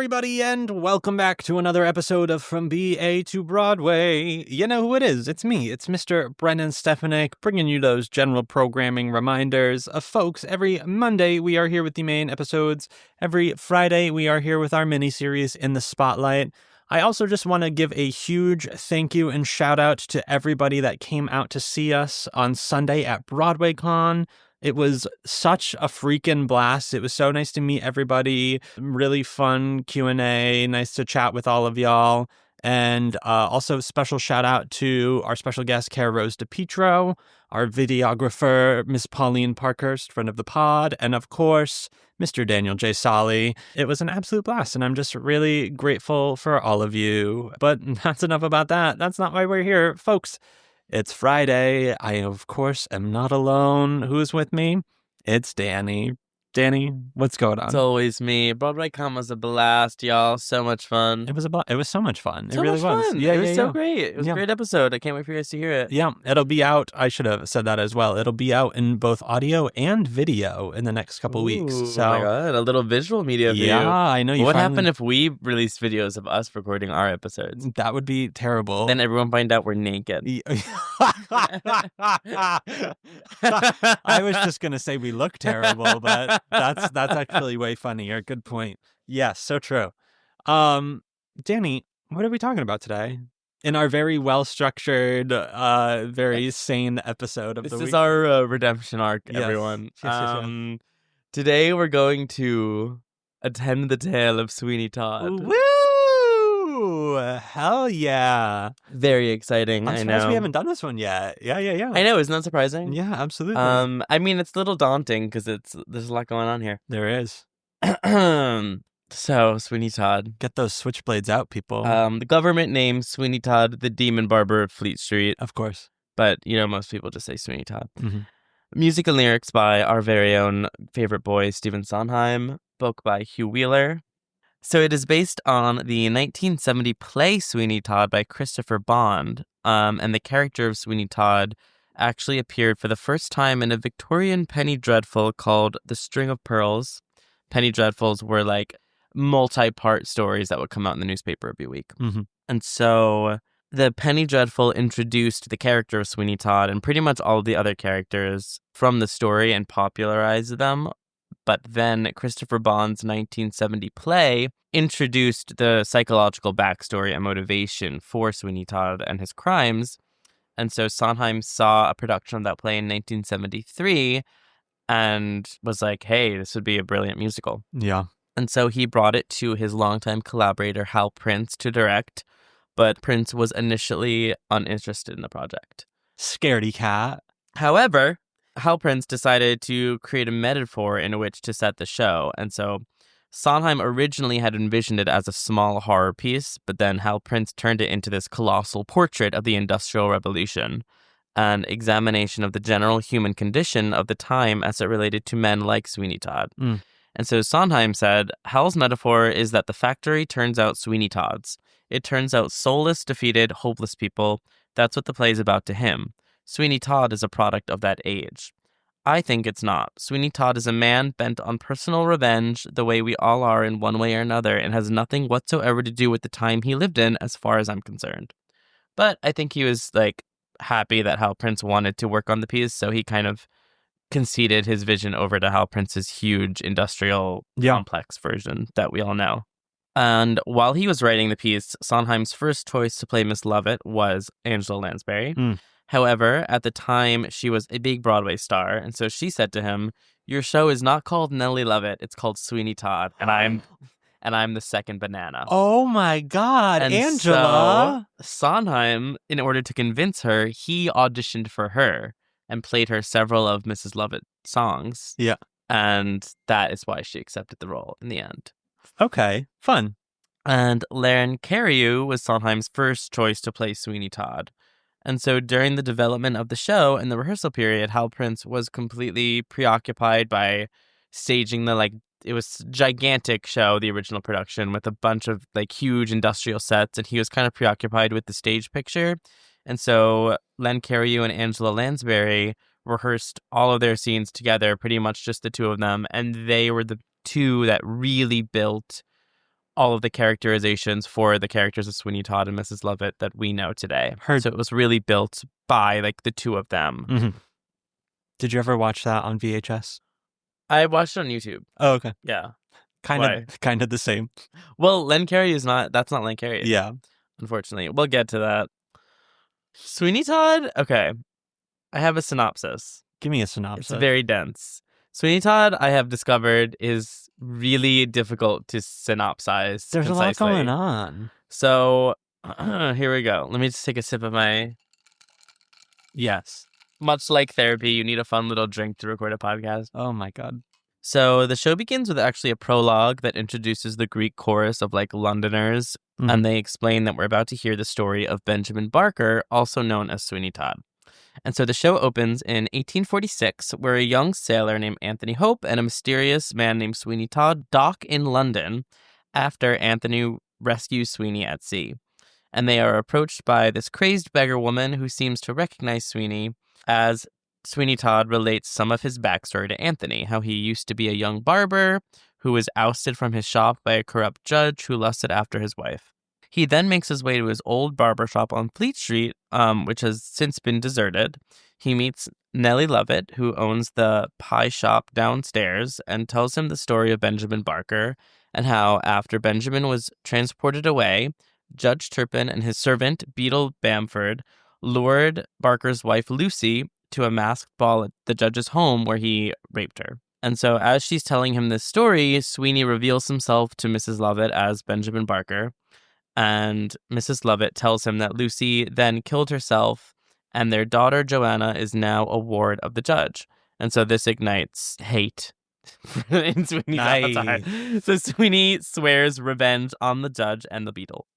everybody, and welcome back to another episode of From BA to Broadway. You know who it is. It's me. It's Mr. Brennan Stefanik, bringing you those general programming reminders. Folks, every Monday we are here with the main episodes. Every Friday we are here with our mini-series In the Spotlight. I also just want to give a huge thank you and shout out to everybody that came out to see us on Sunday at Broadway Con. It was such a freaking blast. It was so nice to meet everybody. Really fun Q&A. Nice to chat with all of y'all. And also special shout out to our special guest, Cara Rose DePietro, our videographer, Miss Pauline Parkhurst, friend of the pod, and of course, Mr. Daniel J. Solly. It was an absolute blast, and I'm just really grateful for all of you. But that's enough about that. That's not why we're here, folks. It's Friday. I, of course, am not alone. Who's with me? It's Danny. Danny, what's going on? It's always me. Broadway Con was a blast, y'all. So much fun. It was so much fun. So it really much was. Fun. Yeah, it was yeah, so yeah. great. It was a great episode. I can't wait for you guys to hear it. Yeah, it'll be out. I should have said that as well. It'll be out in both audio and video in the next couple weeks. So, oh my God, a little visual media for you. Yeah, I know. What happened if we released videos of us recording our episodes? That would be terrible. Then everyone find out we're naked. I was just gonna say we look terrible, but that's actually way funnier. Good point. Yes, so true. Danny, what are we talking about today? In our very well-structured, very sane episode of the week. This is our redemption arc, Yes. everyone. Yes. Today we're going to attend the tale of Sweeney Todd. Woo! Hell yeah. Very exciting. I'm I surprised know. we haven't done this one yet. Yeah. I know, isn't that surprising? Yeah, absolutely. I mean, it's a little daunting because there's a lot going on here. There is. So, Sweeney Todd. Get those switchblades out, people. The government names Sweeney Todd the Demon Barber of Fleet Street, Of course. but, most people just say Sweeney Todd. Mm-hmm. Music and lyrics by our very own favorite boy, Stephen Sondheim. Book by Hugh Wheeler. So it is based on the 1970 play Sweeney Todd by Christopher Bond, and the character of Sweeney Todd actually appeared for the first time in a Victorian penny dreadful called The String of Pearls. Penny dreadfuls were like multi-part stories that would come out in the newspaper every week. Mm-hmm. And so the penny dreadful introduced the character of Sweeney Todd and pretty much all the other characters from the story and popularized them. But then Christopher Bond's 1970 play introduced the psychological backstory and motivation for Sweeney Todd and his crimes. And so Sondheim saw a production of that play in 1973 and was like, hey, this would be a brilliant musical. Yeah. And so he brought it to his longtime collaborator, Hal Prince, to direct. But Prince was initially uninterested in the project. Scaredy cat. However, Hal Prince decided to create a metaphor in which to set the show. And so Sondheim originally had envisioned it as a small horror piece, but then Hal Prince turned it into this colossal portrait of the Industrial Revolution, an examination of the general human condition of the time as it related to men like Sweeney Todd. And so Sondheim said, Hal's metaphor is that the factory turns out Sweeney Todds. It turns out soulless, defeated, hopeless people. That's what the play is about to him. Sweeney Todd is a product of that age. I think it's not. Sweeney Todd is a man bent on personal revenge, the way we all are in one way or another, and has nothing whatsoever to do with the time he lived in, as far as I'm concerned. But I think he was, happy that Hal Prince wanted to work on the piece, so he kind of conceded his vision over to Hal Prince's huge industrial complex version that we all know. And while he was writing the piece, Sondheim's first choice to play Miss Lovett was Angela Lansbury. However, at the time, she was a big Broadway star, and so she said to him, your show is not called Nellie Lovett, it's called Sweeney Todd, and I'm the second banana. Oh my God, and Angela! So Sondheim, in order to convince her, he auditioned for her and played her several of Mrs. Lovett's songs. Yeah. And that is why she accepted the role in the end. Okay, fun. And Laren Cariou was Sondheim's first choice to play Sweeney Todd. And so during the development of the show and the rehearsal period, Hal Prince was completely preoccupied by staging it was gigantic show, the original production, with a bunch of huge industrial sets, and he was kind of preoccupied with the stage picture. And so Len Cariou and Angela Lansbury rehearsed all of their scenes together, pretty much just the two of them, and they were the two that really built all of the characterizations for the characters of Sweeney Todd and Mrs. Lovett that we know today. So it was really built by like the two of them. Mm-hmm. Did you ever watch that on VHS? I watched it on YouTube. Oh, okay. Yeah. Kind of the same. Well, Len Carey that's not Len Carey. Yeah. Unfortunately. We'll get to that. Sweeney Todd? Okay. I have a synopsis. Give me a synopsis. It's very dense. Sweeney Todd, I have discovered, is really difficult to synopsize. There's concisely. a lot going on. So, here we go. Let me just take a sip of my... Yes. Much like therapy, you need a fun little drink to record a podcast. Oh my God. So the show begins with actually a prologue that introduces the Greek chorus of like Londoners, and they explain that we're about to hear the story of Benjamin Barker, also known as Sweeney Todd. And so the show opens in 1846, where a young sailor named Anthony Hope and a mysterious man named Sweeney Todd dock in London after Anthony rescues Sweeney at sea. And they are approached by this crazed beggar woman who seems to recognize Sweeney, as Sweeney Todd relates some of his backstory to Anthony, how he used to be a young barber who was ousted from his shop by a corrupt judge who lusted after his wife. He then makes his way to his old barber shop on Fleet Street, which has since been deserted. He meets Nellie Lovett, who owns the pie shop downstairs, and tells him the story of Benjamin Barker and how, after Benjamin was transported away, Judge Turpin and his servant, Beadle Bamford, lured Barker's wife, Lucy, to a masked ball at the judge's home where he raped her. And so as she's telling him this story, Sweeney reveals himself to Mrs. Lovett as Benjamin Barker. And Mrs. Lovett tells him that Lucy then killed herself and their daughter Joanna is now a ward of the judge. And so this ignites hate in Sweeney's heart. So Sweeney swears revenge on the judge and the beadle.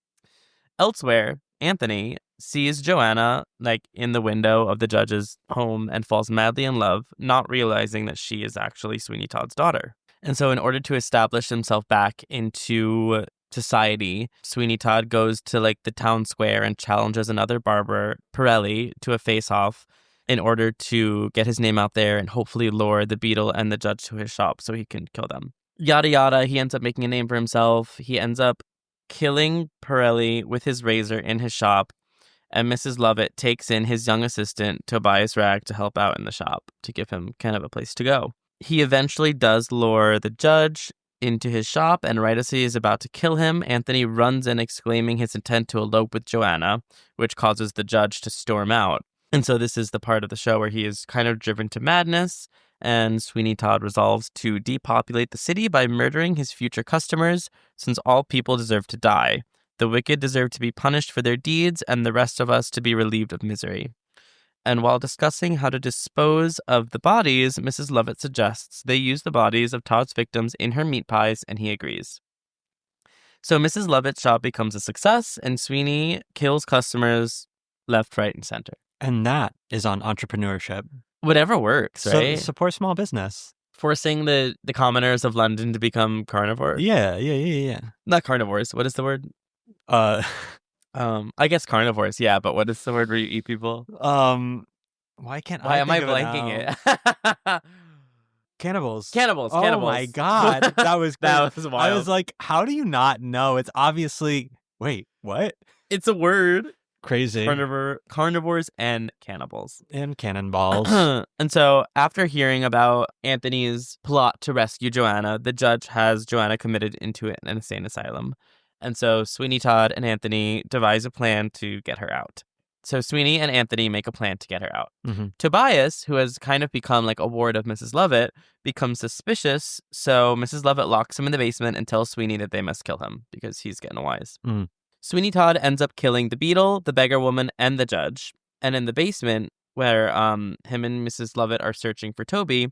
Elsewhere, Anthony sees Joanna like in the window of the judge's home and falls madly in love, not realizing that she is actually Sweeney Todd's daughter. And so in order to establish himself back into society, Sweeney Todd goes to like the town square and challenges another barber, Pirelli, to a face-off in order to get his name out there and hopefully lure the beadle and the judge to his shop so he can kill them. Yada yada, he ends up making a name for himself. He ends up killing Pirelli with his razor in his shop, and Mrs. Lovett takes in his young assistant, Tobias Ragg, to help out in the shop, to give him kind of a place to go. He eventually does lure the judge into his shop, and right as he is about to kill him, Anthony runs in exclaiming his intent to elope with Joanna, which causes the judge to storm out. And so this is the part of the show where he is kind of driven to madness, and Sweeney Todd resolves to depopulate the city by murdering his future customers, since all people deserve to die. The wicked deserve to be punished for their deeds, and the rest of us to be relieved of misery. And while discussing how to dispose of the bodies, Mrs. Lovett suggests they use the bodies of Todd's victims in her meat pies, and he agrees. So Mrs. Lovett's shop becomes a success, and Sweeney kills customers left, right, and center. And that is on entrepreneurship. Whatever works, right? So support small business. Forcing the commoners of London to become carnivores. Yeah. Not carnivores. What is the word? I guess carnivores, yeah, but what is the word where you eat people? Why am I blanking it? Cannibals. Oh my God. That was great. That was wild. I was like, how do you not know? It's obviously... Wait, what? It's a word. Crazy. Carnivores and cannibals. And cannonballs. And so after hearing about Anthony's plot to rescue Joanna, the judge has Joanna committed into an insane asylum. And so Sweeney Todd and Anthony devise a plan to get her out. So Sweeney and Anthony make a plan to get her out. Mm-hmm. Tobias, who has kind of become like a ward of Mrs. Lovett, becomes suspicious. So Mrs. Lovett locks him in the basement and tells Sweeney that they must kill him because he's getting wise. Mm. Sweeney Todd ends up killing the beadle, the beggar woman, and the judge. And in the basement, where him and Mrs. Lovett are searching for Toby,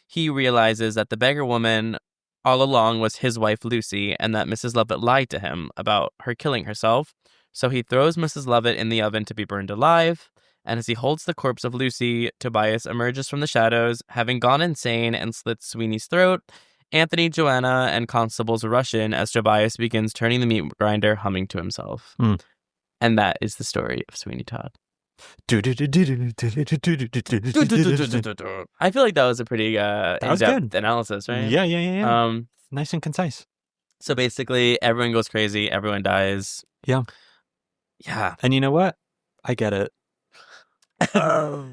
he realizes that the beggar woman all along was his wife Lucy, and that Mrs. Lovett lied to him about her killing herself. So he throws Mrs. Lovett in the oven to be burned alive. And as he holds the corpse of Lucy, Tobias emerges from the shadows, having gone insane and slits Sweeney's throat. Anthony, Joanna, and constables rush in as Tobias begins turning the meat grinder, humming to himself. Mm. And that is the story of Sweeney Todd. I feel like that was a pretty in-depth analysis, right? Yeah. Nice and concise. So basically, everyone goes crazy. Everyone dies. Yeah. Yeah. And you know what? I get it.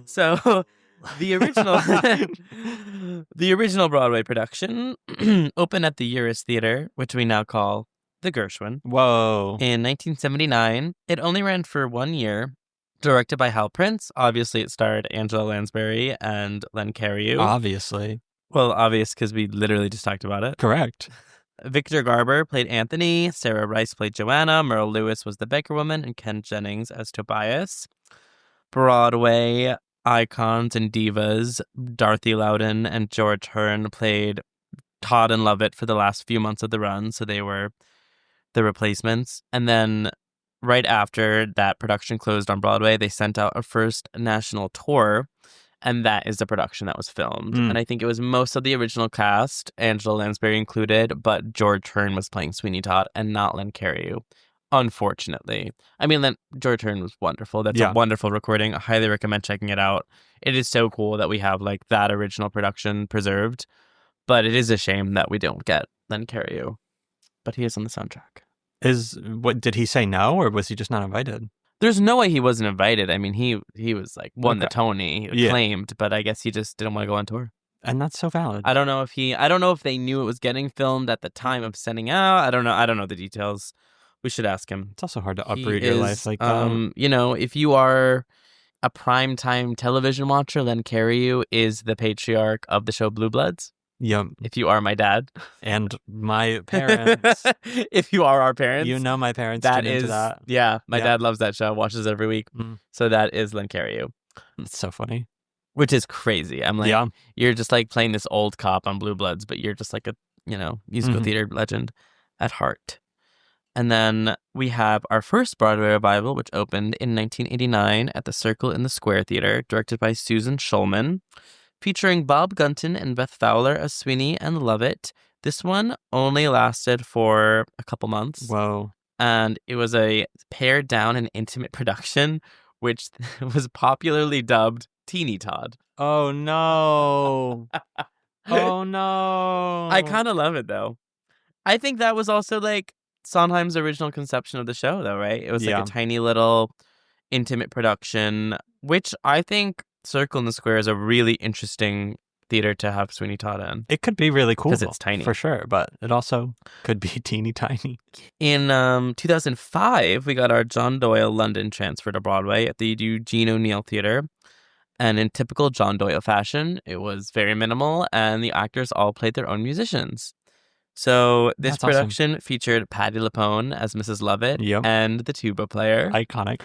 So the original the original Broadway production opened at the Uris Theater, which we now call the Gershwin, Whoa. in 1979. It only ran for 1 year. Directed by Hal Prince. Obviously, it starred Angela Lansbury and Len Cariou. Obviously. Well, obvious because we literally just talked about it. Correct. Victor Garber played Anthony, Sarah Rice played Joanna, Merle Lewis was the Baker woman, and Ken Jennings as Tobias. Broadway icons and divas, Dorothy Loudon and George Hearn played Todd and Lovett for the last few months of the run, so they were the replacements. And then right after that production closed on Broadway, they sent out a first national tour, and that is the production that was filmed. And I think it was most of the original cast, Angela Lansbury included, but George Hearn was playing Sweeney Todd and not Len Cariou, unfortunately. I mean, George Hearn was wonderful. That's a wonderful recording. I highly recommend checking it out. It is so cool that we have like that original production preserved, but it is a shame that we don't get Len Cariou, but he is on the soundtrack. What did he say no, or was he just not invited? There's no way he wasn't invited. I mean, he was like won the Tony, claimed, but I guess he just didn't want to go on tour. And that's so valid. I don't know if they knew it was getting filmed at the time of sending out. I don't know the details. We should ask him. It's also hard to uproot your life like that. You know, if you are a primetime television watcher, Len Cariou is the patriarch of the show Blue Bloods. Yep. If you are my dad. And my parents. If you are our parents. You know my parents tune into that. Yeah, my dad loves that show, watches it every week. So that is Len Cariou. It's so funny. Which is crazy. I'm like, you're just like playing this old cop on Blue Bloods, but you're just like a, musical theater legend at heart. And then we have our first Broadway revival, which opened in 1989 at the Circle in the Square Theater, directed by Susan Schulman, featuring Bob Gunton and Beth Fowler as Sweeney and Lovett. This one only lasted for a couple months. Whoa. And it was a pared down and intimate production, which was popularly dubbed Teeny Todd. Oh, no. Oh, no. I kind of love it, though. I think that was also like Sondheim's original conception of the show, though, right? It was like a tiny little intimate production, which I think Circle in the Square is a really interesting theater to have Sweeney Todd in. It could be really cool. Because it's tiny. For sure, but it also could be teeny tiny. In 2005, we got our John Doyle London transfer to Broadway at the Eugene O'Neill Theater. And in typical John Doyle fashion, it was very minimal, and the actors all played their own musicians. So this production featured Patti LuPone as Mrs. Lovett and the tuba player. Iconic.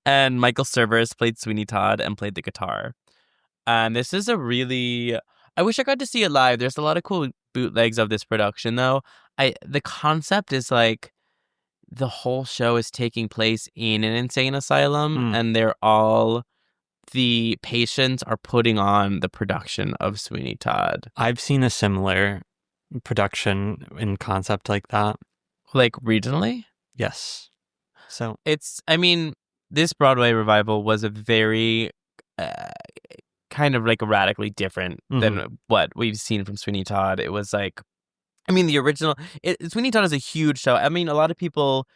And Michael Cervers played Sweeney Todd and played the guitar. And this is a really... I wish I got to see it live. There's a lot of cool bootlegs of this production, though. The concept is like the whole show is taking place in an insane asylum, and the patients are putting on the production of Sweeney Todd. I've seen a similar production in concept like that. Like regionally? Yes. So this Broadway revival was a very kind of like radically different than what we've seen from Sweeney Todd. It was like, the original, Sweeney Todd is a huge show. A lot of people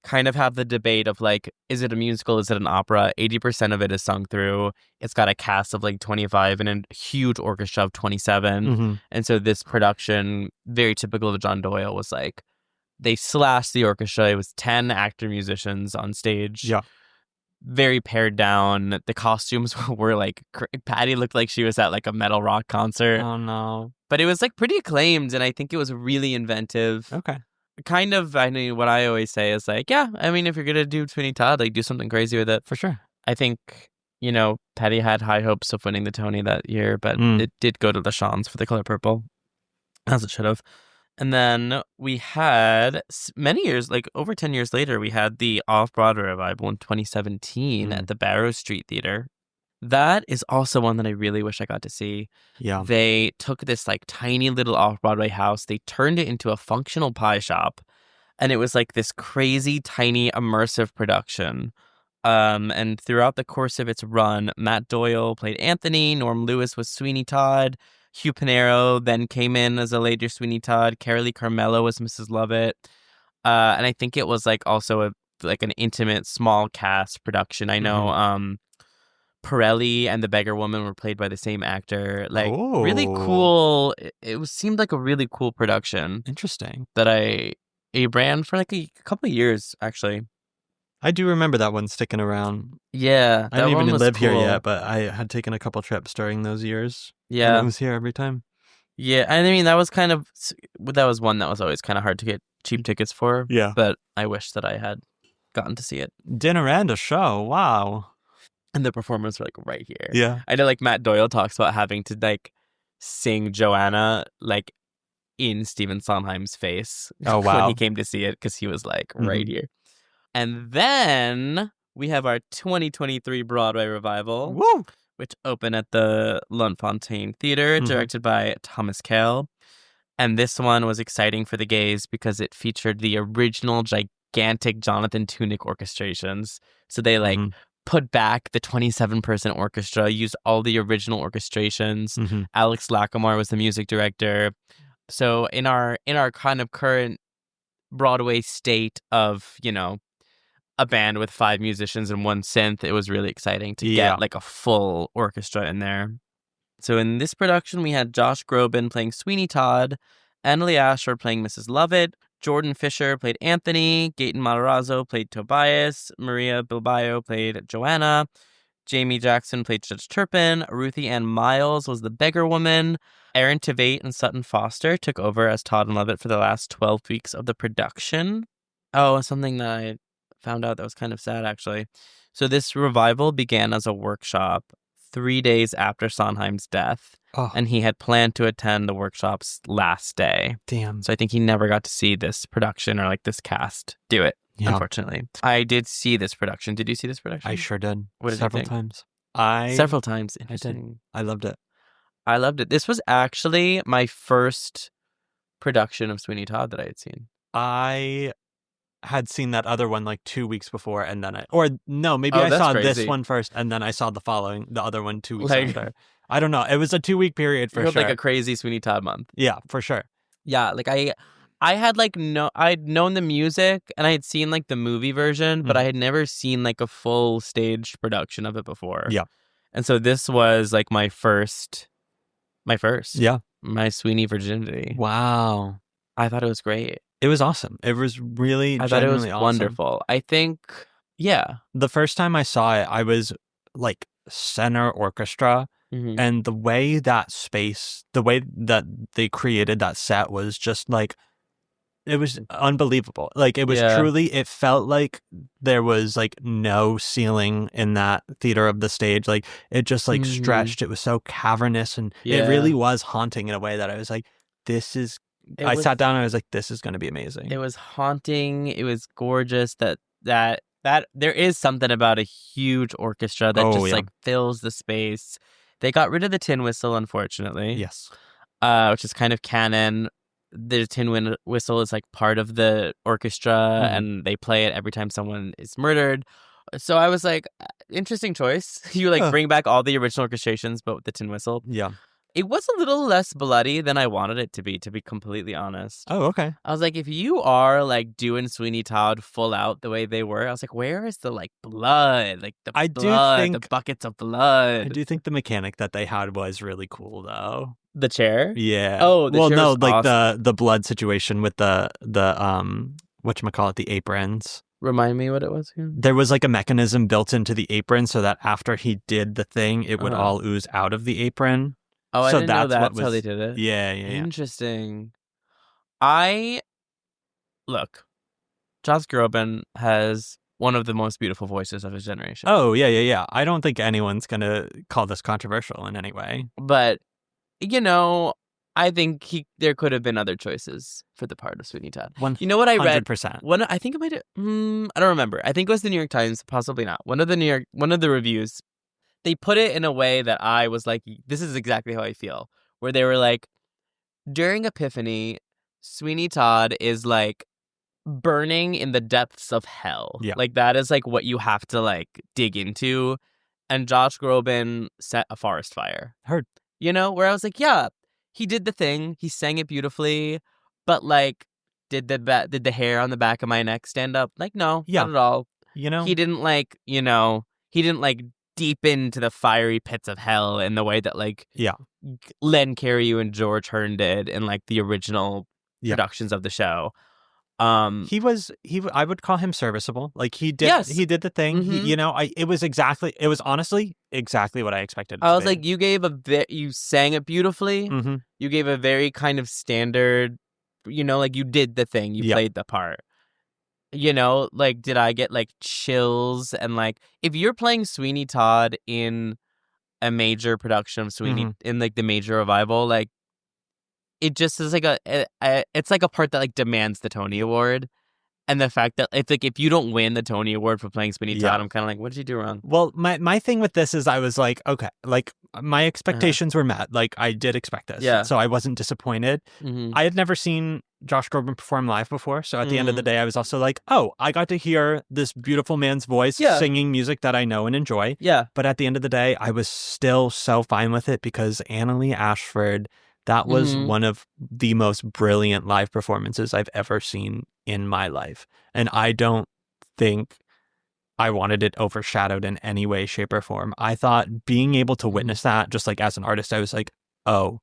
kind of have the debate of like, is it a musical? Is it an opera? 80% of it is sung through. It's got a cast of like 25 and a huge orchestra of 27. And so this production, very typical of John Doyle, was like, they slashed the orchestra. It was 10 actor-musicians on stage. Yeah. Very pared down. The costumes were like... Patti looked like she was at like a metal rock concert. Oh, no. But it was like pretty acclaimed, and I think it was really inventive. Okay. Kind of, what I always say is like, if you're going to do Sweeney Todd, like do something crazy with it. For sure. I think, Patti had high hopes of winning the Tony that year, but it did go to the Shans for The Color Purple, as it should have. And then we had many years, like over 10 years later, we had the Off-Broadway revival in 2017 at the Barrow Street Theater. That is also one that I really wish I got to see. Yeah. They took this like tiny little Off-Broadway house. They turned it into a functional pie shop. And it was like this crazy, tiny, immersive production. And throughout the course of its run, Matt Doyle played Anthony. Norm Lewis was Sweeney Todd. Hugh Pinero then came in as a later Sweeney Todd. Carolee Carmello was Mrs. Lovett. And I think it was like also an intimate small cast production. I know Pirelli and the Beggar Woman were played by the same actor. Like really cool. It seemed like a really cool production. Interesting. That it ran for like a couple of years actually. I do remember that one sticking around. Yeah, I didn't even live here yet, but I had taken a couple trips during those years. Yeah, and it was here every time. Yeah, I mean that was one that was always kind of hard to get cheap tickets for. Yeah, but I wish that I had gotten to see it. Dinner and a show. Wow. And the performers were like right here. Yeah, I know like Matt Doyle talks about having to like sing Joanna like in Stephen Sondheim's face. Oh wow. When he came to see it because he was like right here. And then we have our 2023 Broadway revival. Woo! Which opened at the Luntfontein Theater, directed by Thomas Kail. And this one was exciting for the gays because it featured the original gigantic Jonathan Tunick orchestrations. So they put back the 27-person orchestra, used all the original orchestrations. Alex Lacamoire was the music director. So in our kind of current Broadway state of, a band with 5 musicians and 1 synth, it was really exciting to get like a full orchestra in there. So in this production, we had Josh Groban playing Sweeney Todd, Annalie Ashford playing Mrs. Lovett, Jordan Fisher played Anthony, Gaten Matarazzo played Tobias, Maria Bilbao played Joanna, Jamie Jackson played Judge Turpin, Ruthie Ann Miles was the Beggar Woman, Aaron Tveit and Sutton Foster took over as Todd and Lovett for the last 12 weeks of the production. Oh, something that I found out that was kind of sad, actually. So this revival began as a workshop 3 days after Sondheim's death, and he had planned to attend the workshop's last day. Damn. So I think he never got to see this production or like this cast do it, unfortunately. I did see this production. Did you see this production? I sure did. What did Several you think? times. Several times. Interesting. I loved it. I loved it. This was actually my first production of Sweeney Todd that I had seen. I had seen that other one like 2 weeks before, and then I saw crazy. This one first, and then I saw the other one 2 weeks after. I don't know. It was a 2-week period for sure. Like a crazy Sweeney Todd month. Yeah, for sure. Yeah, like I had I'd known the music and I had seen like the movie version, but I had never seen like a full staged production of it before. Yeah. And so this was like my first. Yeah. My Sweeney virginity. Wow. I thought it was great. It was awesome. It was really, I thought it was awesome. wonderful. I think, the first time I saw it, I was like center orchestra, and the way that they created that set was just like, it was unbelievable. Like it was truly, it felt like there was like no ceiling in that theater of the stage. Like it just like stretched. It was so cavernous, and it really was haunting in a way that I was like, I sat down and I was like, this is going to be amazing. It was haunting. It was gorgeous. That there is something about a huge orchestra that like fills the space. They got rid of the tin whistle, unfortunately. Yes. Which is kind of canon. The tin whistle is like part of the orchestra, and they play it every time someone is murdered. So I was like, interesting choice. You like bring back all the original orchestrations, but with the tin whistle. Yeah. It was a little less bloody than I wanted it to be completely honest. Oh, okay. I was like, if you are like doing Sweeney Todd full out the way they were, I was like, where is the like blood? Like the the buckets of blood. I do think the mechanic that they had was really cool though. The chair? Yeah. Oh, the chair was like awesome. the blood situation with the whatchamacallit, the aprons. Remind me what it was again? There was like a mechanism built into the apron so that after he did the thing, it would all ooze out of the apron. Oh, I didn't know that's how they did it. Yeah. Interesting. Look, Josh Groban has one of the most beautiful voices of his generation. Oh, yeah. I don't think anyone's going to call this controversial in any way. But, I think there could have been other choices for the part of Sweeney Todd. You know what I read? 100%. I think it might have, I don't remember. I think it was the New York Times, possibly not. One of the reviews, they put it in a way that I was like, this is exactly how I feel. Where they were like, during Epiphany, Sweeney Todd is like burning in the depths of hell. Yeah. Like that is like what you have to like dig into. And Josh Groban set a forest fire. Heard. Where I was like, yeah, he did the thing. He sang it beautifully, but like, did the hair on the back of my neck stand up? Like, no, Yeah. not at all. You know, He didn't like, he didn't like deep into the fiery pits of hell in the way that like yeah, Len Cariou and George Hearn did in like the original Yeah. productions of the show. I would call him serviceable. Like he did, Yes. he did the thing. Mhm. It was honestly exactly what I expected. I was like, you sang it beautifully. Mm-hmm. You gave a very kind of standard, like you did the thing. You Yeah. played the part. Like, did I get like chills? And like, if you're playing Sweeney Todd in a major production of Sweeney, in like the major revival, like it just is like it's like a part that like demands the Tony Award. And the fact that it's like, if you don't win the Tony Award for playing Sweeney Todd, I'm kind of like, what did you do wrong? Well, my thing with this is I was like, okay, like my expectations were met. Like I did expect this. Yeah. So I wasn't disappointed. Mm-hmm. I had never seen Josh Groban perform live before. So at the end of the day, I was also like, oh, I got to hear this beautiful man's voice singing music that I know and enjoy. Yeah. But at the end of the day, I was still so fine with it because Annalee Ashford, that was one of the most brilliant live performances I've ever seen in my life. And I don't think I wanted it overshadowed in any way, shape, or form. I thought being able to witness that, just like as an artist, I was like, oh,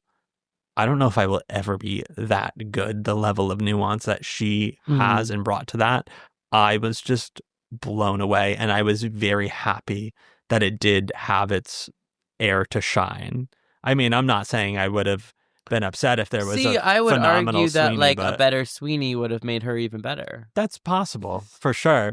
I don't know if I will ever be that good. The level of nuance that she has and brought to that, I was just blown away. And I was very happy that it did have its air to shine. I mean, I'm not saying I would have been upset if there was I would phenomenal argue that Sweeney, like but a better Sweeney would have made her even better. That's possible, for sure.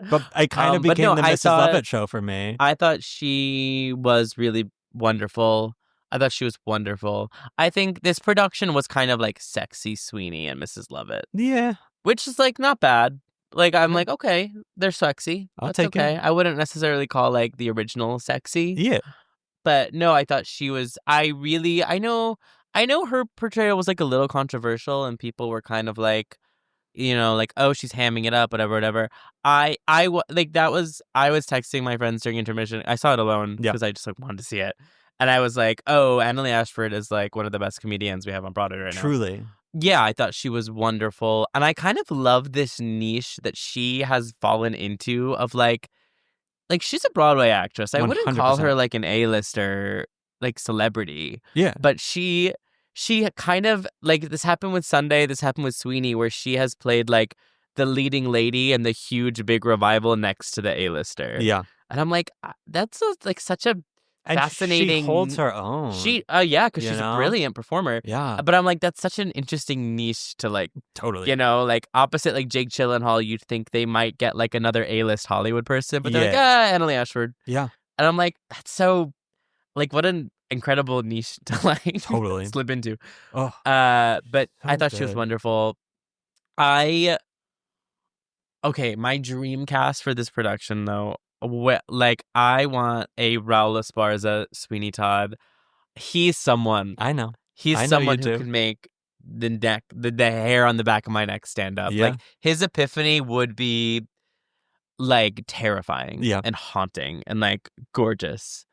But I kind of became the Mrs. Lovett show for me. I thought she was really wonderful. I think this production was kind of like sexy Sweeney and Mrs. Lovett. Yeah. Which is like not bad. Like I'm like, okay, they're sexy. I'll take okay. it. I wouldn't necessarily call like the original sexy. Yeah. But no, I thought she was I know her portrayal was like a little controversial and people were kind of like, like, oh, she's hamming it up, whatever. I was texting my friends during intermission. I saw it alone because I just like wanted to see it. And I was like, oh, Annalee Ashford is like one of the best comedians we have on Broadway right now. Truly. Yeah, I thought she was wonderful. And I kind of love this niche that she has fallen into of like she's a Broadway actress. I wouldn't 100%. call her like an A-lister, like celebrity. Yeah. But she kind of like, this happened with Sunday, this happened with Sweeney, where she has played like the leading lady in the huge big revival next to the A-lister. Yeah. And I'm like, that's like such a fascinating. She holds her own. Because she's a brilliant performer. Yeah. But I'm like, that's such an interesting niche to like, totally. Like opposite like Jake Gyllenhaal, you'd think they might get like another A-list Hollywood person, but they're like, Annalee Ashford. Yeah. And I'm like, that's so, like, what an incredible niche to like totally slip into. Oh. But so I thought she was wonderful. My dream cast for this production though, I want a Raul Esparza Sweeney Todd. He's someone. I know. He's someone who can make the hair on the back of my neck stand up. Yeah. Like his epiphany would be like terrifying and haunting and like gorgeous.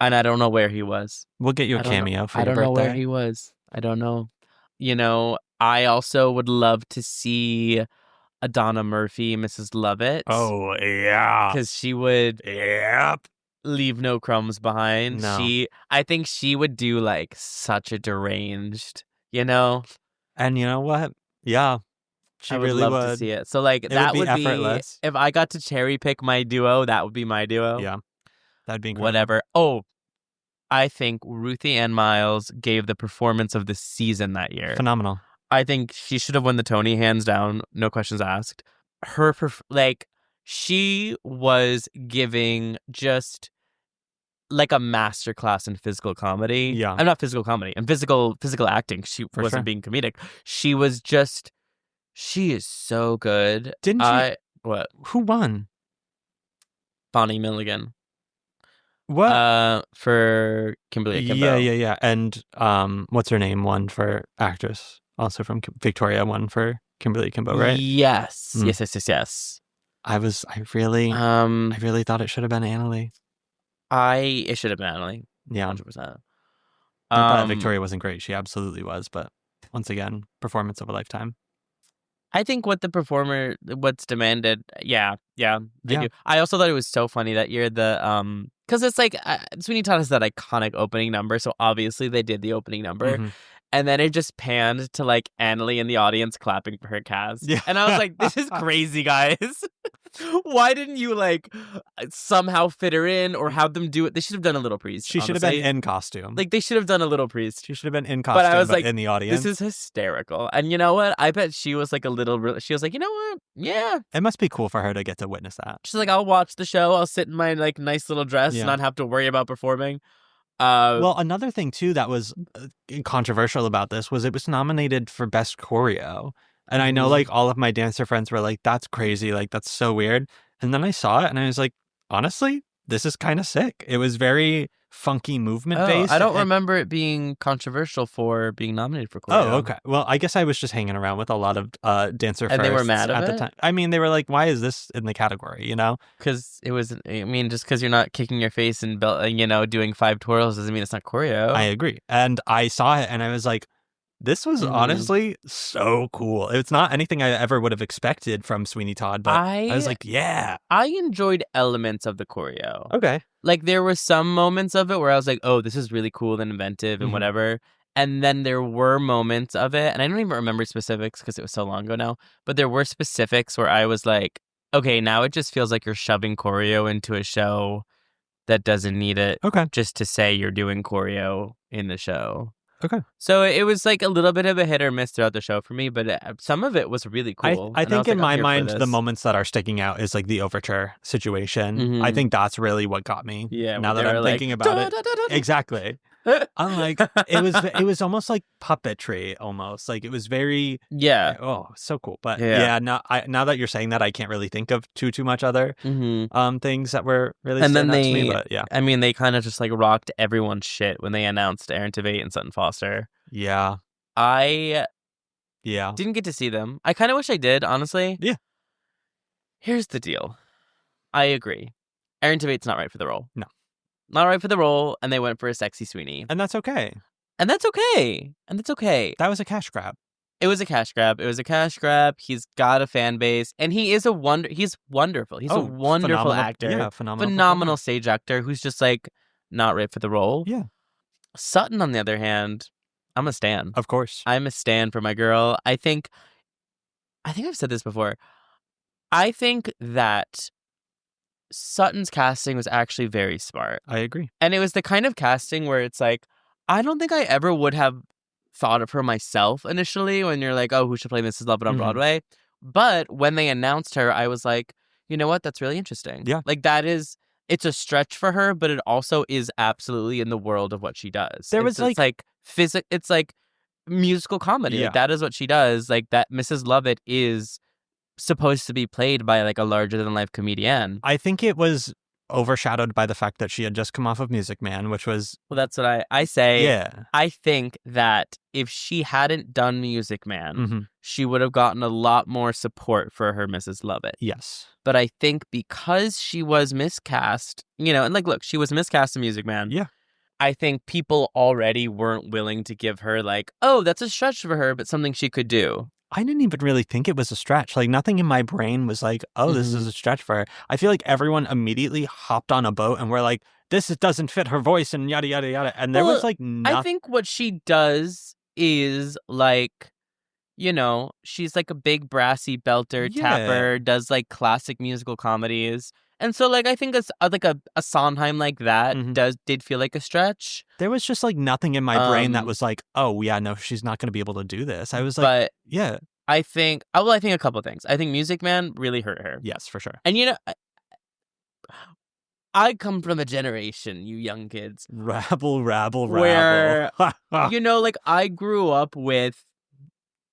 And I don't know where he was. We'll get you a cameo for your birthday. I don't know where he was. I don't know. I also would love to see Adonna Murphy, Mrs. Lovett. Oh, yeah. Because she would leave no crumbs behind. No. I think she would do like such a deranged, And you know what? Yeah. She I would really love would to see it. So like that would be effortless. If I got to cherry pick my duo, that would be my duo. Yeah. That'd be incredible. Whatever. Oh, I think Ruthie Ann Miles gave the performance of the season that year. Phenomenal. I think she should have won the Tony, hands down, no questions asked. She was giving just like a masterclass in physical comedy. Yeah. I'm not physical comedy, and physical acting. She wasn't being comedic. She is so good. Didn't she? What? Who won? Bonnie Milligan. What? For Kimberly Akimbo. Yeah. And what's her name won for actress? Also from Victoria won for Kimberly Akimbo, right? Yes. Yes. I really thought it should have been Annalee. It should have been Annalee. Yeah. 100%. Not that Victoria wasn't great. She absolutely was. But once again, performance of a lifetime. I think what's demanded, I do. I also thought it was so funny that year, because it's like, Sweeney Todd has that iconic opening number, so obviously they did the opening number, and then it just panned to like Annalie in the audience clapping for her cast, and I was like, this is crazy, guys. Why didn't you like somehow fit her in or have them do it? They should have done a little priest. She should have been in costume. Like they should have done a little priest. She should have been in costume, but I was like, in the audience. This is hysterical. And you know what? I bet she was like she was like, you know what? Yeah. It must be cool for her to get to witness that. She's like, I'll watch the show. I'll sit in my like nice little dress and not have to worry about performing. Well, another thing too that was controversial about this was it was nominated for Best Choreo. And I know like all of my dancer friends were like, that's crazy. Like, that's so weird. And then I saw it and I was like, honestly, this is kind of sick. It was very funky movement based. I don't remember it being controversial for being nominated for choreo. Oh, okay. Well, I guess I was just hanging around with a lot of dancer and firsts they were mad at the time. I mean, they were like, why is this in the category, you know? Because it was, I mean, just because you're not kicking your face and, doing 5 twirls doesn't mean it's not choreo. I agree. And I saw it and I was like, this was honestly so cool. It's not anything I ever would have expected from Sweeney Todd, but I was like, yeah. I enjoyed elements of the choreo. Okay. Like, there were some moments of it where I was like, oh, this is really cool and inventive and whatever. And then there were moments of it, and I don't even remember specifics because it was so long ago now, but there were specifics where I was like, okay, now it just feels like you're shoving choreo into a show that doesn't need it just to say you're doing choreo in the show. Okay. So it was like a little bit of a hit or miss throughout the show for me, but some of it was really cool. I think in my mind, the moments that are sticking out is like the overture situation. I think that's really what got me. Yeah. Now that I'm thinking about it. Exactly. I'm like, it was almost like puppetry almost. Like it was very so cool. But now that you're saying that, I can't really think of too much other things that were really standing out to me. But yeah. I mean, they kind of just like rocked everyone's shit when they announced Aaron Tveit and Sutton Foster. Yeah. I didn't get to see them. I kind of wish I did, honestly. Yeah. Here's the deal. I agree. Aaron Tveit's not right for the role. No. Not right for the role, and they went for a sexy Sweeney. And that's okay. And that's okay. That was a cash grab. It was a cash grab. He's got a fan base, and he is he's wonderful. He's a wonderful actor. Yeah, phenomenal stage actor who's just like not right for the role. Yeah. Sutton, on the other hand, I'm a stan. Of course. I'm a stan for my girl. I think I've said this before. I think that Sutton's casting was actually very smart. I agree. And it was the kind of casting where it's like, I don't think I ever would have thought of her myself initially when you're like, oh, who should play Mrs. Lovett on Broadway? But when they announced her, I was like, you know what? That's really interesting. Yeah. Like it's a stretch for her, but it also is absolutely in the world of what she does. It's like musical comedy. Yeah. Like, that is what she does. Like that Mrs. Lovett is supposed to be played by like a larger than life comedian. I think it was overshadowed by the fact that she had just come off of Music Man, which was... Well, that's what I say. Yeah. I think that if she hadn't done Music Man, she would have gotten a lot more support for her Mrs. Lovett. Yes. But I think because she was miscast, and like, look, she was miscast in Music Man. Yeah. I think people already weren't willing to give her like, oh, that's a stretch for her, but something she could do. I didn't even really think it was a stretch. Like, nothing in my brain was like, oh, this is a stretch for her. I feel like everyone immediately hopped on a boat and were like, this doesn't fit her voice and yada, yada, yada. And there was like nothing. I think what she does is like, she's like a big brassy belter, tapper, does like classic musical comedies. And so, like, I think it's like a Sondheim like that did feel like a stretch. There was just like nothing in my brain that was like, oh yeah, no, she's not going to be able to do this. I was like, yeah. I think a couple of things. I think Music Man really hurt her. Yes, for sure. And I come from a generation, you young kids. Rabble. Where, like I grew up with,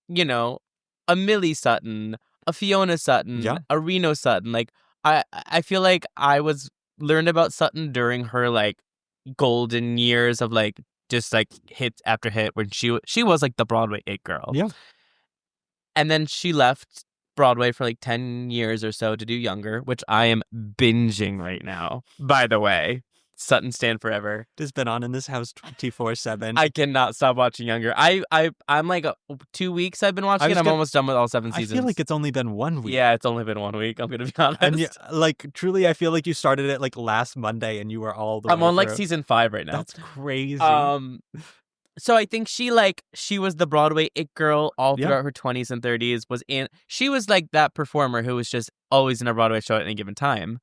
a Millie Sutton, a Fiona Sutton, a Reno Sutton, like. I feel like I learned about Sutton during her like golden years of like just like hit after hit when she was like the Broadway it girl. Yeah. And then she left Broadway for like 10 years or so to do Younger, which I am binging right now, by the way. Sutton stand forever. Has been on in this house 24/7. I cannot stop watching Younger. I'm like 2 weeks I've been watching it. I'm almost done with all 7 seasons. I feel like it's only been 1 week. Yeah, it's only been 1 week. I'm gonna be honest. And like truly, I feel like you started it like last Monday, and you were all the way I'm on like through. season 5 right now. That's crazy. So I think she was the Broadway it girl all throughout her 20s and 30s. She was like that performer who was just always in a Broadway show at any given time.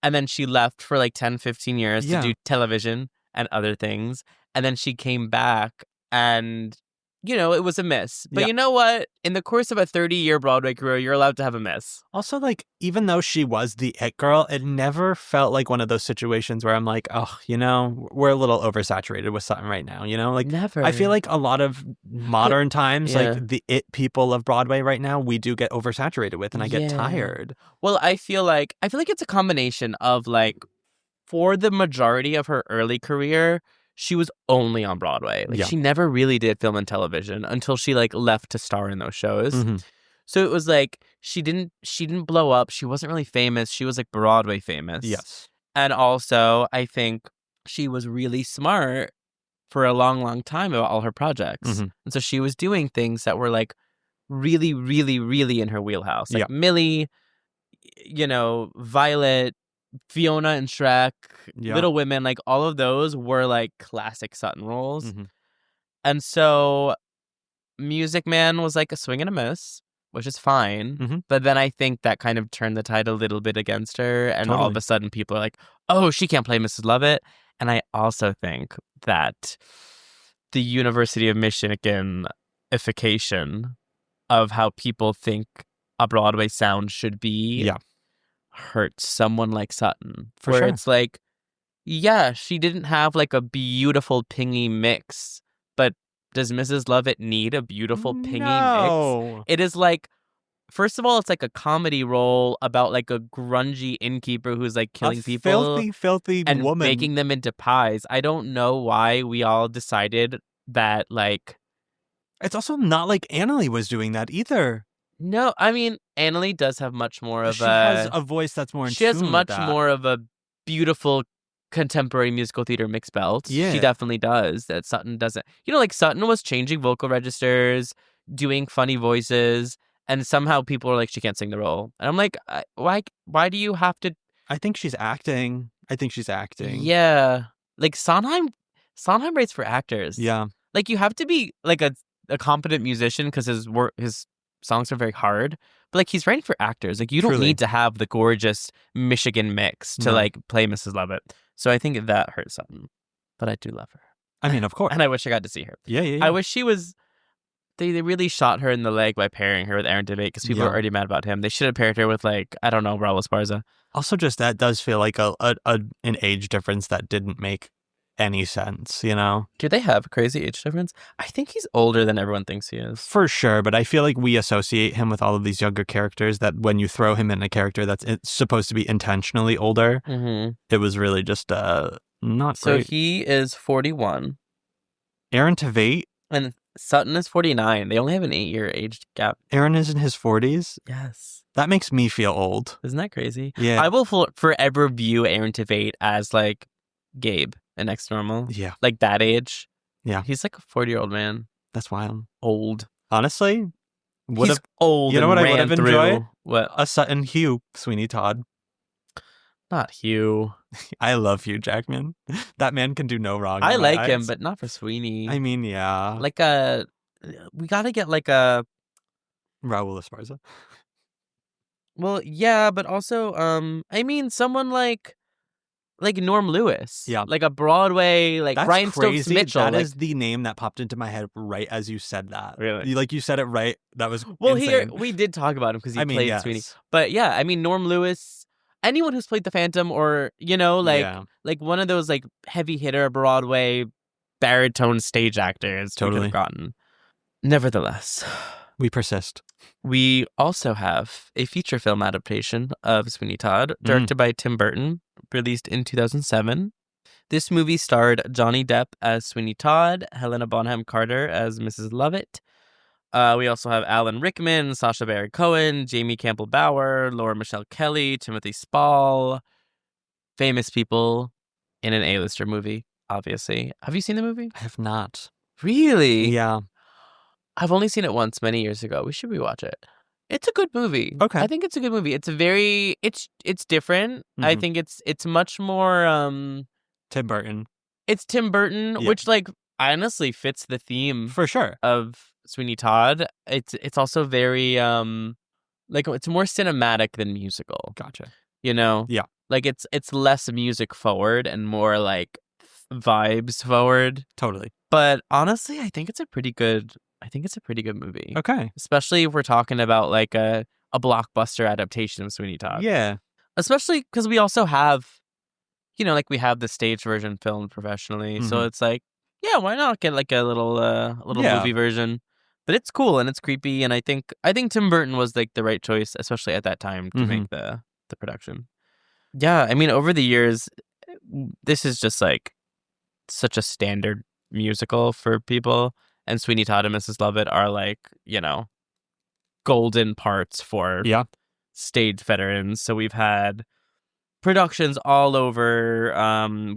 And then she left for like 10, 15 years to do television and other things. And then she came back and, it was a miss. But you know what? In the course of a 30-year Broadway career, you're allowed to have a miss. Also, like, even though she was the it girl, it never felt like one of those situations where I'm like, oh, we're a little oversaturated with something right now, Like, never. I feel like a lot of modern times, like, the it people of Broadway right now, we do get oversaturated with, and I get tired. Well, I feel like it's a combination of, like, for the majority of her early career, she was only on Broadway. Like, she never really did film and television until she, like, left to star in those shows. Mm-hmm. So it was like she didn't blow up. She wasn't really famous. She was like Broadway famous. Yes. And also, I think she was really smart for a long, long time about all her projects. Mm-hmm. And so she was doing things that were like really, really, really in her wheelhouse. Like Millie, Violet, Fiona and Shrek, Little Women, like all of those were like classic Sutton roles. Mm-hmm. And so Music Man was like a swing and a miss, which is fine. Mm-hmm. But then I think that kind of turned the tide a little bit against her. And all of a sudden people are like, oh, she can't play Mrs. Lovett. And I also think that the University of Michigan-ification of how people think a Broadway sound should be hurts someone like Sutton. For where sure. It's like, she didn't have like a beautiful pingy mix, but does Mrs. Lovett need a beautiful pingy mix? It is like, first of all, it's like a comedy role about like a grungy innkeeper who's like killing people. Filthy and woman. making them into pies. I don't know why we all decided that, like... It's also not like Annalie was doing that either. No, I mean, Annalie does have much more of she has a voice that's more in She has tune with much that. more of a beautiful contemporary musical theater mixed belt. Yeah. She definitely does. That Sutton doesn't. Like Sutton was changing vocal registers, doing funny voices, and somehow people are like, she can't sing the role. And I'm like, why do you have to... I think she's acting. Yeah. Like Sondheim writes for actors. Yeah. Like you have to be like a competent musician because his songs are very hard. But like he's writing for actors. Like you don't need to have the gorgeous Michigan mix to like play Mrs. Lovett. So I think that hurts Sutton. But I do love her. I mean, of course. And I wish I got to see her. Yeah. I wish she was... They really shot her in the leg by pairing her with Aaron Tveit because people are already mad about him. They should have paired her with, like, I don't know, Raul Esparza. Also, just that does feel like an age difference that didn't make any sense, Do they have a crazy age difference? I think he's older than everyone thinks he is. For sure, but I feel like we associate him with all of these younger characters that when you throw him in a character that's supposed to be intentionally older, it was really just not great. So he is 41. Aaron Tveit? And Sutton is 49. They only have an 8-year age gap. Aaron is in his 40s? Yes. That makes me feel old. Isn't that crazy? Yeah. I will forever view Aaron Tveit as, like, Gabe in Next Normal. Yeah. Like, that age. Yeah. He's like a 40-year-old man. That's wild. Old. Honestly, he's old. You know what I would have enjoyed? What? A Sutton Hugh Sweeney Todd. Not Hugh. I love Hugh Jackman. That man can do no wrong. I like him, but not for Sweeney. I mean, yeah. Like we gotta get like a Raul Esparza. Well, yeah, but also, I mean, someone like Norm Lewis. Yeah. Like a Broadway, like That's Ryan crazy. Stokes Mitchell. That is the name that popped into my head right as you said that. Really? You said it right. That was well, insane. here, we did talk about him because he played yes. Sweeney. But yeah, I mean, Norm Lewis, anyone who's played the Phantom or, like one of those like heavy hitter Broadway baritone stage actors we could have gotten. Nevertheless, we persist. We also have a feature film adaptation of Sweeney Todd, directed by Tim Burton, released in 2007. This movie starred Johnny Depp as Sweeney Todd, Helena Bonham Carter as Mrs. Lovett. We also have Alan Rickman, Sacha Baron Cohen, Jamie Campbell Bower, Laura Michelle Kelly, Timothy Spall. Famous people. in an A-lister movie, obviously. Have you seen the movie? I have not. Really? Yeah. I've only seen it once many years ago. We should rewatch it. It's a good movie. Okay. I think it's a good movie. It's different. I Mhm. think it's much more Tim Burton. it's Tim Burton, Yeah. which like honestly fits the theme For sure. of Sweeney Todd. It's also very like it's more cinematic than musical. Gotcha. You know? Yeah. Like it's less music forward and more like vibes forward. Totally. But honestly, I think it's a pretty good movie. Okay. Especially if we're talking about like a blockbuster adaptation of Sweeney Todd. Yeah. Especially because we also have, like we have the stage version filmed professionally. So it's like, yeah, why not get like a little movie version? But it's cool and it's creepy, and I think Tim Burton was like the right choice, especially at that time, to make the production. Yeah, I mean, over the years, this is just like such a standard musical for people, and Sweeney Todd and Mrs. Lovett are like, golden parts for stage veterans. So we've had productions all over.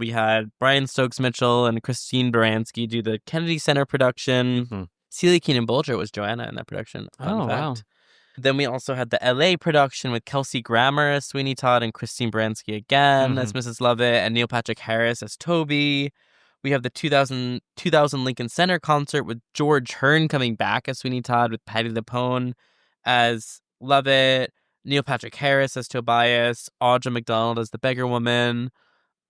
We had Brian Stokes Mitchell and Christine Baranski do the Kennedy Center production. Celia Keenan Bolger was Joanna in that production. Fun fact. Wow. Then we also had the LA production with Kelsey Grammer as Sweeney Todd and Christine Baranski again as Mrs. Lovett, and Neil Patrick Harris as Toby. We have the 2000 Lincoln Center concert with George Hearn coming back as Sweeney Todd, with Patti LuPone as Lovett, Neil Patrick Harris as Tobias, Audra McDonald as the Beggar Woman.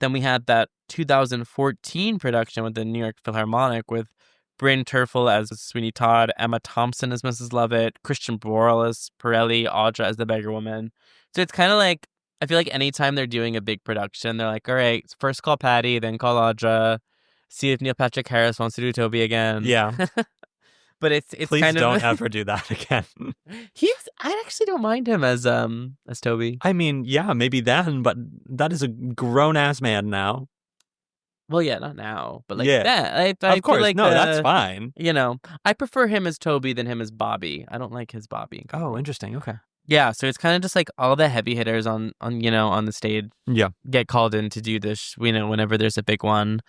Then we had that 2014 production with the New York Philharmonic with Bryn Terfel as Sweeney Todd, Emma Thompson as Mrs. Lovett, Christian Borle as Pirelli, Audra as the Beggar Woman. So it's kind of like, I feel like anytime they're doing a big production, they're like, all right, first call Patty, then call Audra, see if Neil Patrick Harris wants to do Toby again. Yeah. But it's Please kind don't of... ever do that again. I actually don't mind him as Toby. I mean, yeah, maybe then, but that is a grown-ass man now. Well, yeah, not now, but like Yeah. that. I Of course, feel like, no, that's fine. I prefer him as Toby than him as Bobby. I don't like his Bobby. Oh, interesting. Okay. Yeah, so it's kind of just like all the heavy hitters on the stage get called in to do this, whenever there's a big one.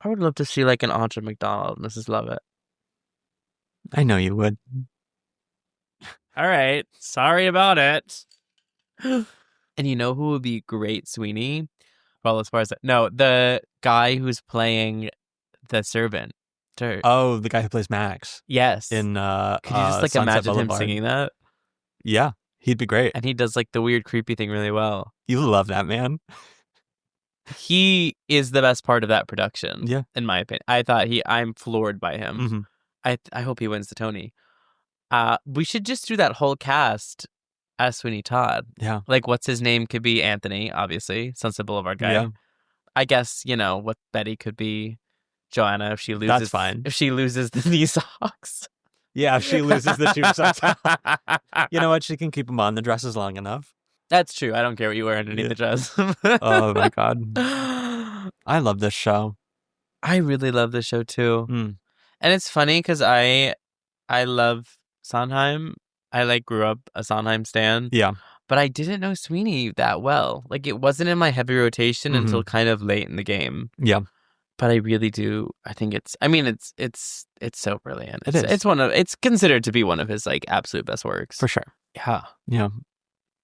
I would love to see like an Audra McDonald, Mrs. Lovett. I know you would. All right. Sorry about it. And you know who would be great Sweeney? Well, as far as the guy who's playing the servant. Oh, the guy who plays Max. Yes. In could you just like Sunset imagine Boulevard. him singing that? Yeah, he'd be great. And he does like the weird creepy thing really well. You love that man. He is the best part of that production. Yeah. In my opinion. I'm floored by him. I hope he wins the Tony. We should just do that whole cast as Sweeney Todd. Yeah. Like, what's his name could be Anthony, obviously, Sunset Boulevard guy. Yeah. I guess, what Betty could be Joanna if she loses. That's fine. If she loses the knee socks. Yeah, if she loses the shoe socks. You know what? She can keep them on. The dress is long enough. That's true. I don't care what you wear underneath the dress. Oh, my God. I love this show. I really love this show, too. Mm. And it's funny because I love Sondheim. I grew up a Sondheim stan. Yeah. But I didn't know Sweeney that well. Like, it wasn't in my heavy rotation until kind of late in the game. Yeah. But I really do. I think it's so brilliant. It is. It's considered to be one of his like absolute best works. For sure. Yeah. Yeah.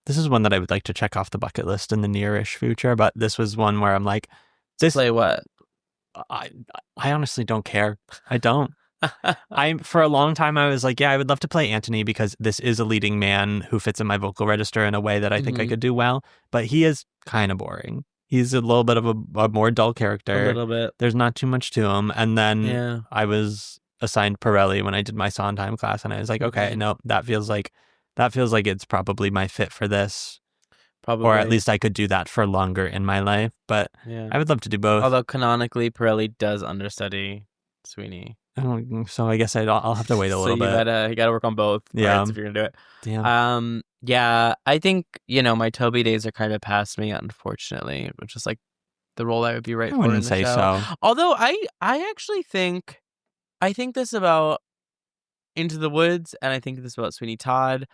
This is one that I would like to check off the bucket list in the nearish future, but this was one where I'm like, play what? I honestly don't care. I don't. For a long time I was like, yeah, I would love to play Anthony because this is a leading man who fits in my vocal register in a way that I think I could do well, but he is kind of boring. He's a little bit of a more dull character. A little bit. There's not too much to him. And then I was assigned Pirelli when I did my Sondheim class, and I was like, okay, no, that feels like it's probably my fit for this. Probably. Or at least I could do that for longer in my life. But I would love to do both. Although canonically, Pirelli does understudy Sweeney. So I guess I'll have to wait a little bit. You gotta work on both. Yeah. If you're gonna do it. Damn. Yeah. I think my Toby days are kind of past me, unfortunately, which is like the role I would be right for. I wouldn't say so. Although I actually think this about Into the Woods, and I think this about Sweeney Todd.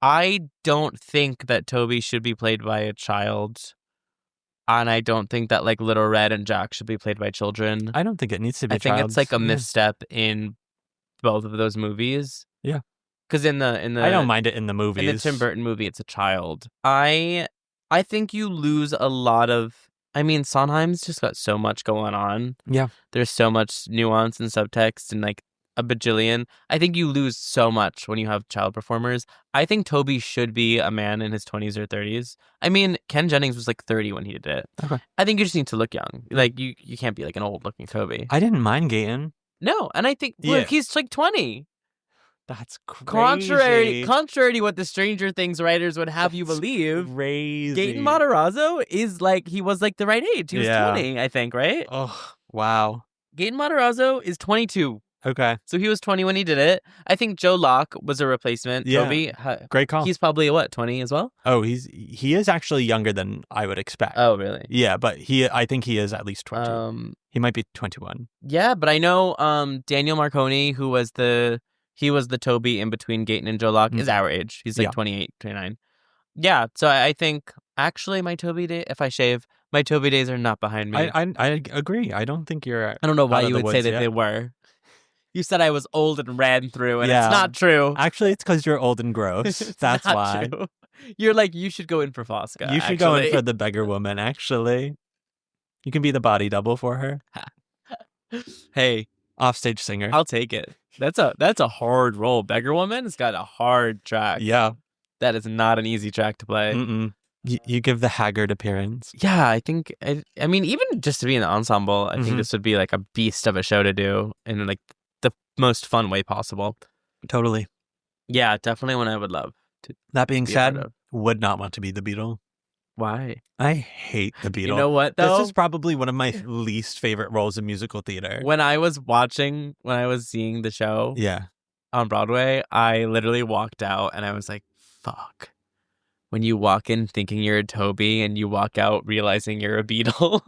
I don't think that Toby should be played by a child And I don't think that like Little Red and Jack should be played by children. I don't think it needs to be. I think it's like a misstep in both of those movies. Yeah. Because in the I don't mind it in the movies. In the Tim Burton movie, it's a child. I think you lose a lot of. I mean, Sondheim's just got so much going on. Yeah. There's so much nuance and subtext and like a bajillion. I think you lose so much when you have child performers. I think Toby should be a man in his 20s or 30s. I mean, Ken Jennings was like 30 when he did it. Okay. I think you just need to look young. Like you can't be like an old looking Toby. I didn't mind Gaten. No, and I think look, he's like 20. That's crazy. Contrary to what the Stranger Things writers would have you believe, crazy. Gaten Matarazzo is like, he was like the right age. He was 20, I think, right? Oh, wow. Gaten Matarazzo is 22. Okay. So he was 20 when he did it. I think Joe Locke was a replacement. Yeah. Toby, great call. He's probably, 20 as well? Oh, he is actually younger than I would expect. Oh, really? Yeah, but I think he is at least 20. He might be 21. Yeah, but I know Daniel Marconi, who was the Toby in between Gaten and Joe Locke, is our age. He's like 28, 29. Yeah, so I think actually my Toby day, if I shave, my Toby days are not behind me. I agree. I don't think you're. I don't know why you would say that they were. You said I was old and ran through, and it's not true. Actually, it's because you're old and gross. That's why. True. You're like, you should go in for Fosca. You should go in for the beggar woman, actually. You can be the body double for her. Hey. Offstage singer. I'll take it. That's a hard role. Beggar woman has got a hard track. Yeah. That is not an easy track to play. Mm-mm. You give the haggard appearance. Yeah, I think, I mean, even just to be in the ensemble, I think this would be like a beast of a show to do in like the most fun way possible. Totally. Yeah, definitely one I would love to. That being said, would not want to be the Beatle. Why? I hate the Beatle. You know what, though? This is probably one of my least favorite roles in musical theater. When I was seeing the show on Broadway, I literally walked out and I was like, fuck. When you walk in thinking you're a Toby and you walk out realizing you're a Beatle.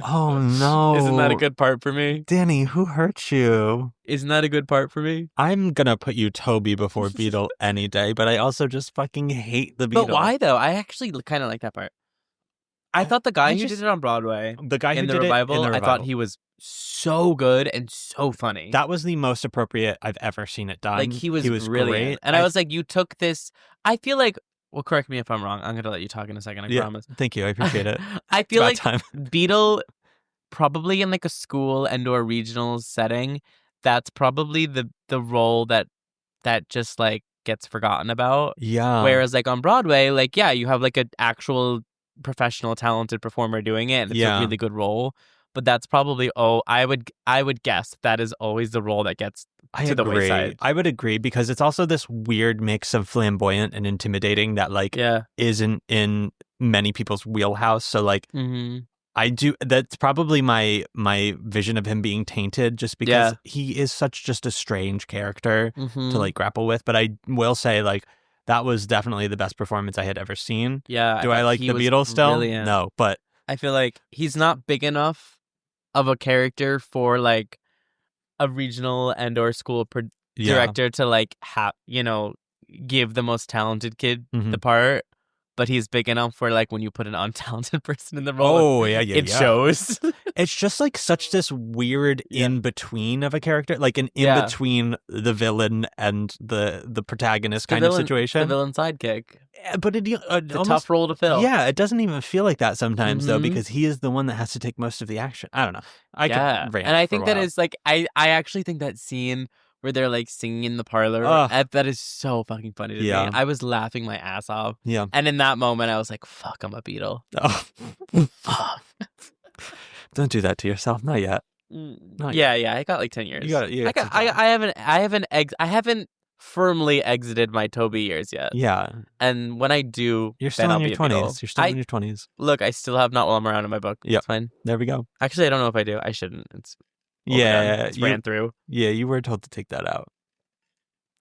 Oh, no. Isn't that a good part for me? Danny, who hurt you? Isn't that a good part for me? I'm gonna put you Toby before Beatle any day, but I also just fucking hate the Beatle. But why, though? I actually kind of like that part. I thought the guy who did it on Broadway, the guy who in did the revival, it in the I thought he was so good and so funny. That was the most appropriate I've ever seen it done. Like, he was brilliant. Great. And I was like, you took this... I feel like... Well, correct me if I'm wrong. I'm going to let you talk in a second, I promise. Thank you. I appreciate it. I feel like time. Beatle, probably in like a school and or regional setting, that's probably the role that just like gets forgotten about. Yeah. Whereas like on Broadway, like, yeah, you have like an actual professional talented performer doing it, and it's a really good role. But that's probably I would guess that is always the role that gets to the wayside. I would agree, because it's also this weird mix of flamboyant and intimidating that like isn't in many people's wheelhouse. So like that's probably my vision of him being tainted, just because he is such just a strange character to like grapple with. But I will say, like, that was definitely the best performance I had ever seen. Yeah. Do I like the Beatles still? Brilliant. No, but I feel like he's not big enough of a character for like a regional and or school director to like give the most talented kid the part. But he's big enough for like when you put an untalented person in the role. It shows. It's just like such this weird in between of a character, like an in between the villain and the protagonist kind of situation. The villain sidekick. But it's a tough role to fill. Yeah, it doesn't even feel like that sometimes though, because he is the one that has to take most of the action. I don't know. I could rant and I for think a that while. is like I actually think that scene where they're like singing in the parlor, that is so fucking funny to me. I was laughing my ass off. Yeah. And in that moment I was like, fuck, I'm a Beatle. Oh. Fuck. Don't do that to yourself. Not yet. Yeah, I got like 10 years. I haven't firmly exited my Toby years yet. Yeah. And when I do, you're still in your 20s. You're still in your 20s. Look, I still have Not While I'm Around in my book. Yeah. It's fine. There we go. Actually, I don't know if I do. I shouldn't. It's ran through. Yeah, you were told to take that out.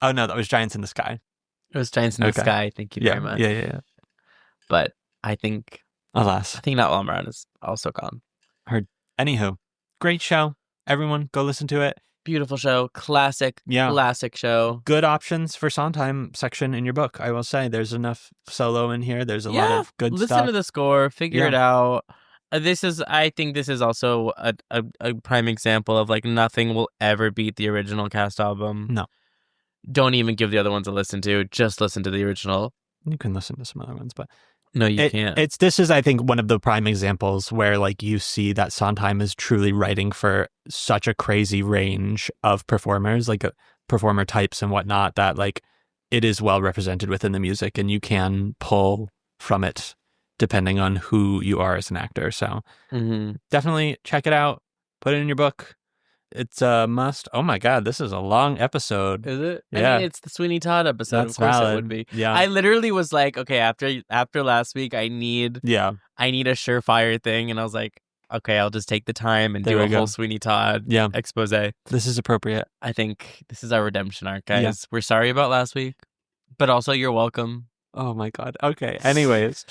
Oh no, that was Giants in the Sky. It was Giants in the Sky. Thank you very much. Yeah. But I think, alas, Not While I'm Around is also gone. Heard. Anywho, great show. Everyone, go listen to it. Beautiful show. Classic show. Good options for Sondheim section in your book, I will say. There's enough solo in here. There's a lot of good stuff. Listen to the score. Figure it out. I think this is also a prime example of like nothing will ever beat the original cast album. No. Don't even give the other ones a listen to. Just listen to the original. You can listen to some other ones, but no, you can't. This is, I think, one of the prime examples where like you see that Sondheim is truly writing for such a crazy range of performers, like performer types and whatnot, that like it is well represented within the music, and you can pull from it depending on who you are as an actor. So definitely check it out. Put it in your book. It's a must. Oh my God, this is a long episode. Is it? Yeah. I mean, it's the Sweeney Todd episode. That's of course valid. It would be. Yeah. I literally was like, okay, after last week, I need a surefire thing, and I was like, okay, I'll just take the time and do a whole Sweeney Todd expose. This is appropriate. I think this is our redemption arc, guys. Yeah. We're sorry about last week, but also you're welcome. Oh my God. Okay. Anyways,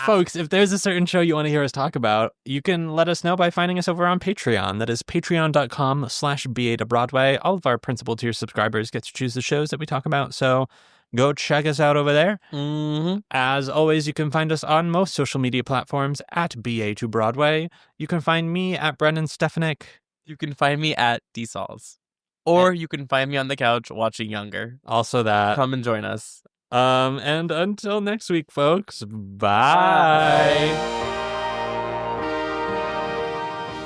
folks, if there's a certain show you want to hear us talk about, you can let us know by finding us over on Patreon. That is patreon.com/BA to Broadway. All of our principal tier subscribers get to choose the shows that we talk about. So go check us out over there. As always, you can find us on most social media platforms at BA to Broadway. You can find me at Brennan Stefanik. You can find me at DSalls. Or you can find me on the couch watching Younger. Also that. Come and join us. And until next week, folks, bye.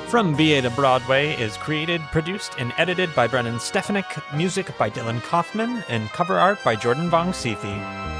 From BA to Broadway is created, produced, and edited by Brennan Stefanik, music by Dylan Kaufman, and cover art by Jordan Vongsithi.